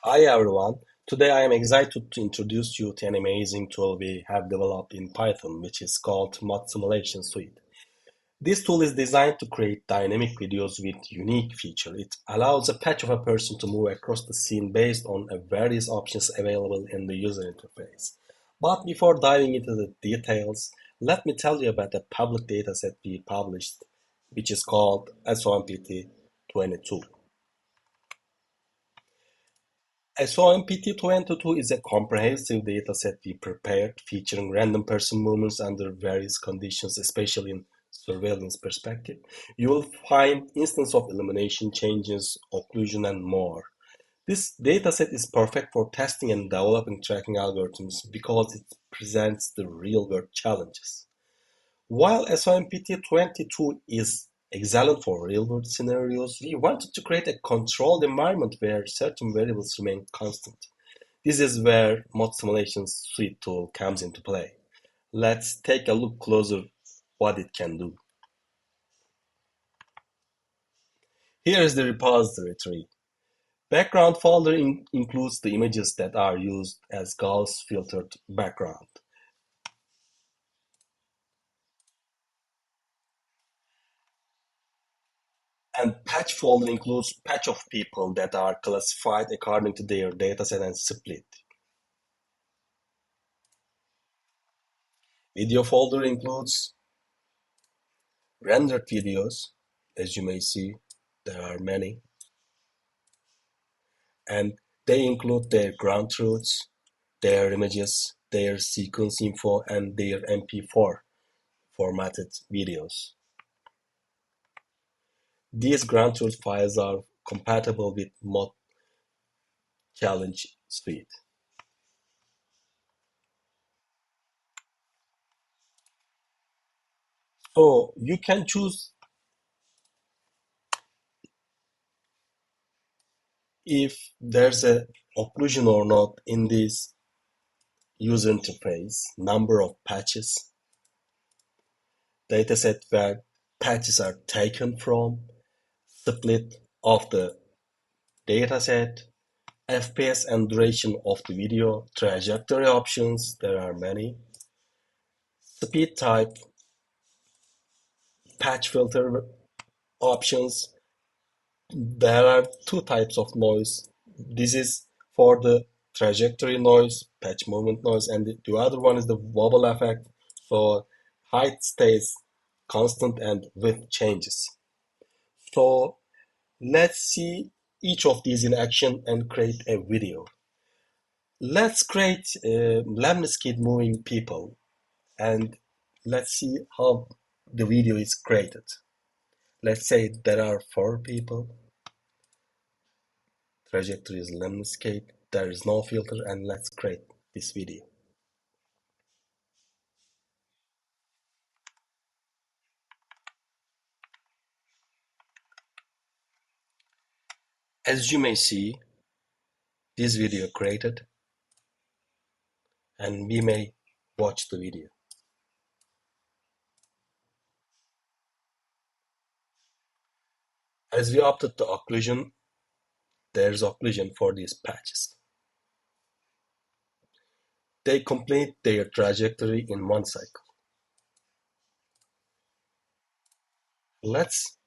Hi everyone. Today I am excited to introduce you to an amazing tool we have developed in Python, which is called Mot Simulation Suite. This tool is designed to create dynamic videos with unique feature. It allows a patch of a person to move across the scene based on various options available in the user interface. But before diving into the details, let me tell you about the public dataset we published, which is called SOMPT22. SOMPT22 is a comprehensive dataset we prepared featuring random person movements under various conditions, especially in surveillance perspective. You will find instances of illumination changes, occlusion, and more. This dataset is perfect for testing and developing tracking algorithms because it presents the real-world challenges. While SOMPT22 is excellent for real-world scenarios, we wanted to create a controlled environment where certain variables remain constant. This is where Mot Simulation Suite tool comes into play. Let's take a look closer what it can do. Here is the repository tree. Background folder includes the images that are used as Gauss filtered background. And patch folder includes patch of people that are classified according to their dataset and split. Video folder includes rendered videos, as you may see, there are many, and they include their ground truths, their images, their sequence info, and their MP4 formatted videos. These ground truth files are compatible with Mod Challenge Suite. So you can choose if there's a occlusion or not in this user interface, number of patches, dataset where patches are taken from, split of the dataset, FPS and duration of the video, trajectory options, there are many, speed type, patch filter options, there are two types of noise. This is for the trajectory noise, patch movement noise, and the other one is the wobble effect. So height stays constant and width changes. So let's see each of these in action and create a video. Let's create a landscape moving people and let's see how the video is created. Let's say there are four people. Trajectory is landscape, there is no filter, and let's create this video. As you may see, this video created and we may watch the video. As we opted the occlusion, there's occlusion for these patches. They complete their trajectory in one cycle. Let's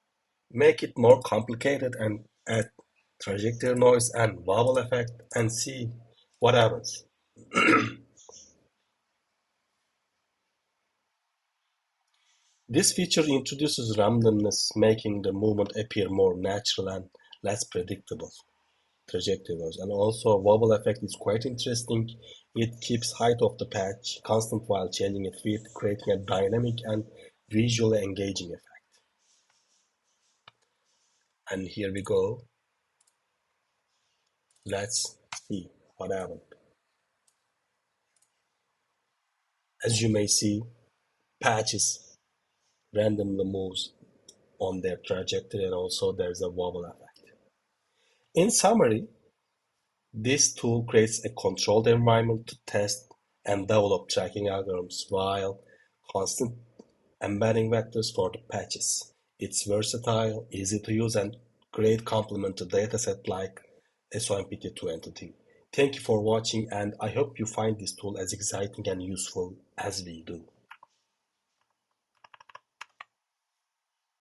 make it more complicated and add trajectory noise and wobble effect and see what happens. This feature introduces randomness, making the movement appear more natural and less predictable trajectories. And also wobble effect is quite interesting. It keeps height of the patch constant while changing its width, creating a dynamic and visually engaging effect. And here we go. Let's see what happened. As you may see, patches randomly moves on their trajectory and also there's a wobble effect. In summary, this tool creates a controlled environment to test and develop tracking algorithms while constant embedding vectors for the patches. It's versatile, easy to use, and great complement to datasets like SOMPT2 entity. Thank you for watching, and I hope you find this tool as exciting and useful as we do.